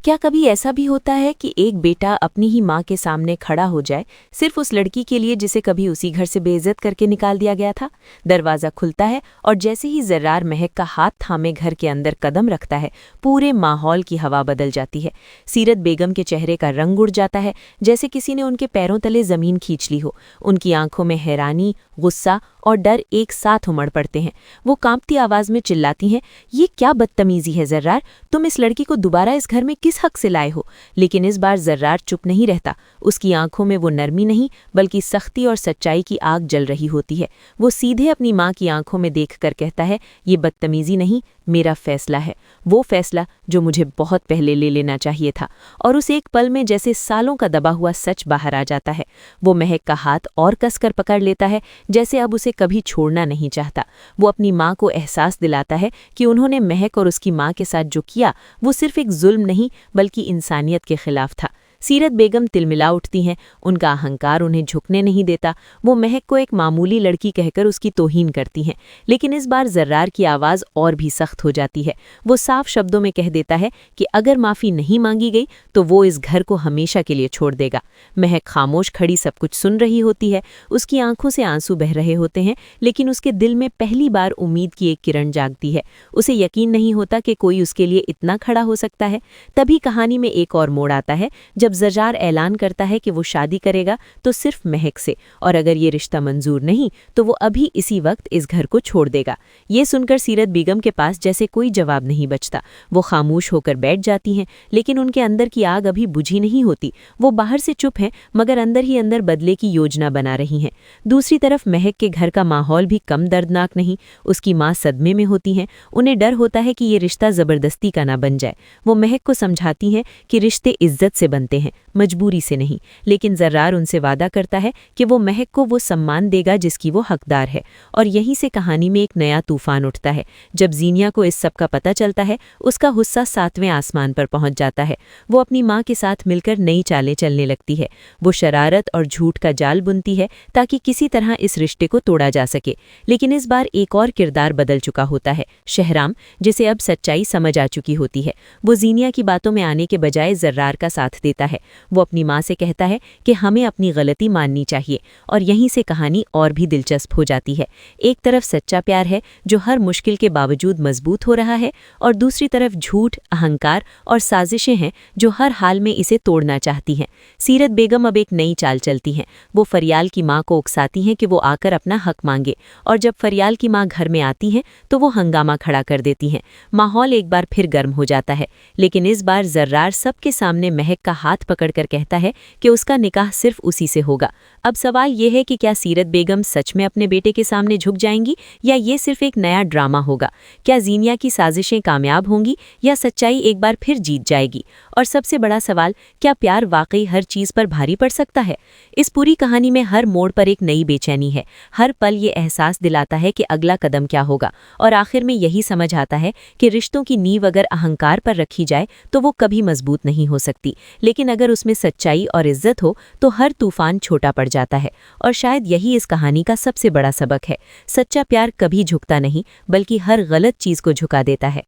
क्या कभी ऐसा भी होता है कि एक बेटा अपनी ही माँ के सामने खड़ा हो जाए, सिर्फ उस लड़की के लिए जिसे कभी उसी घर से बेइज्जत करके निकाल दिया गया था? दरवाज़ा खुलता है और जैसे ही जर्रार महक का हाथ थामे घर के अंदर कदम रखता है, पूरे माहौल की हवा बदल जाती है। सीरत बेगम के चेहरे का रंग उड़ जाता है, जैसे किसी ने उनके पैरों तले ज़मीन खींच ली हो। उनकी आंखों में हैरानी, गुस्सा और डर एक साथ उमड़ पड़ते हैं। वो कांपती आवाज़ में चिल्लाती हैं, ये क्या बदतमीज़ी है जर्रार, तुम इस लड़की को दोबारा इस घर में किस हक से लाए हो? लेकिन इस बार जर्रार चुप नहीं रहता। उसकी आंखों में वो नरमी नहीं, बल्कि सख्ती और सच्चाई की आग जल रही होती है। वो सीधे अपनी माँ की आंखों में देखकर कहता है, ये बदतमीज़ी नहीं, मेरा फैसला है। वो फैसला जो मुझे बहुत पहले ले लेना चाहिए था। और उस एक पल में जैसे सालों का दबा हुआ सच बाहर आ जाता है। वो महक का हाथ और कसकर पकड़ लेता है, जैसे अब उसे कभी छोड़ना नहीं चाहता। वो अपनी माँ को एहसास दिलाता है कि उन्होंने महक और उसकी माँ के साथ जो किया, वो सिर्फ एक जुल्म नहीं, बल्कि इंसानियत के खिलाफ था। सीरत बेगम तिलमिला उठती हैं, उनका अहंकार उन्हें झुकने नहीं देता। वो महक को एक मामूली लड़की कहकर उसकी तौहीन करती हैं। लेकिन इस बार जर्रार की आवाज़ और भी सख्त हो जाती है। वो साफ शब्दों में कह देता है कि अगर माफ़ी नहीं मांगी गई तो वो इस घर को हमेशा के लिए छोड़ देगा। महक खामोश खड़ी सब कुछ सुन रही होती है। उसकी आंखों से आंसू बह रहे होते हैं, लेकिन उसके दिल में पहली बार उम्मीद की एक किरण जागती है। उसे यकीन नहीं होता कि कोई उसके लिए इतना खड़ा हो सकता है। तभी कहानी में एक और मोड़ आता है, जब जर्रार ऐलान करता है कि वो शादी करेगा तो सिर्फ महक से, और अगर ये रिश्ता मंजूर नहीं तो वो अभी इसी वक्त इस घर को छोड़ देगा। ये सुनकर सीरत बेगम के पास जैसे कोई जवाब नहीं बचता। वो खामोश होकर बैठ जाती हैं, लेकिन उनके अंदर की आग अभी बुझी नहीं होती। वो बाहर से चुप हैं, मगर अंदर ही अंदर बदले की योजना बना रही हैं। दूसरी तरफ महक के घर का माहौल भी कम दर्दनाक नहीं। उसकी माँ सदमे में होती हैं। उन्हें डर होता है कि ये रिश्ता ज़बरदस्ती का ना बन जाए। वो महक को समझाती हैं कि रिश्ते इज्जत से बनते हैं, मजबूरी से नहीं। लेकिन जर्रार उनसे वादा करता है कि वो महक को वो सम्मान देगा जिसकी वो हकदार है। और यहीं से कहानी में एक नया तूफान उठता है। जब जीनिया को इस सब का पता चलता है, उसका गुस्सा 7वें आसमान पर पहुंच जाता है। वो अपनी माँ के साथ मिलकर नई चालें चलने लगती है। वो शरारत और झूठ का जाल बुनती है ताकि किसी तरह इस रिश्ते को तोड़ा जा सके। लेकिन इस बार एक और किरदार बदल चुका होता है, शहराम, जिसे अब सच्चाई समझ आ चुकी होती है। वो जीनिया की बातों में आने के बजाय जर्रार का साथ देता है। वो अपनी माँ से कहता है कि हमें अपनी गलती माननी चाहिए। और यहीं से कहानी और भी दिलचस्प हो जाती है। एक तरफ सच्चा प्यार है जो हर मुश्किल के बावजूद मजबूत हो रहा है, और दूसरी तरफ झूठ, अहंकार और साजिशें हैं जो हर हाल में इसे तोड़ना चाहती हैं। सीरत बेगम अब एक नई चाल चलती हैं। वो फरियाल की माँ को उकसाती हैं कि वो आकर अपना हक मांगे, और जब फरियाल की माँ घर में आती हैं तो वो हंगामा खड़ा कर देती हैं। माहौल एक बार फिर गर्म हो जाता है, लेकिन इस बार जर्रार सबके सामने महक का हाथ पकड़कर कहता है कि उसका निकाह सिर्फ उसी से होगा। अब सवाल यह है कि क्या सीरत बेगम सच में अपने बेटे के सामने झुक जाएंगी, या ये सिर्फ एक नया ड्रामा होगा? क्या जीनिया की साजिशें कामयाब होंगी, या सच्चाई एक बार फिर जीत जाएगी? और सबसे बड़ा सवाल, क्या प्यार वाकई हर चीज़ पर भारी पड़ सकता है? इस पूरी कहानी में हर मोड़ पर एक नई बेचैनी है। हर पल ये एहसास दिलाता है कि अगला कदम क्या होगा, और आखिर में यही समझ आता है कि रिश्तों की नींव अगर अहंकार पर रखी जाए तो वो कभी मजबूत नहीं हो सकती, लेकिन अगर उसमें सच्चाई और इज्जत हो तो हर तूफान छोटा पड़ जाता है। और शायद यही इस कहानी का सबसे बड़ा सबक है। सच्चा प्यार कभी झुकता नहीं, बल्कि हर गलत चीज़ को झुका देता है।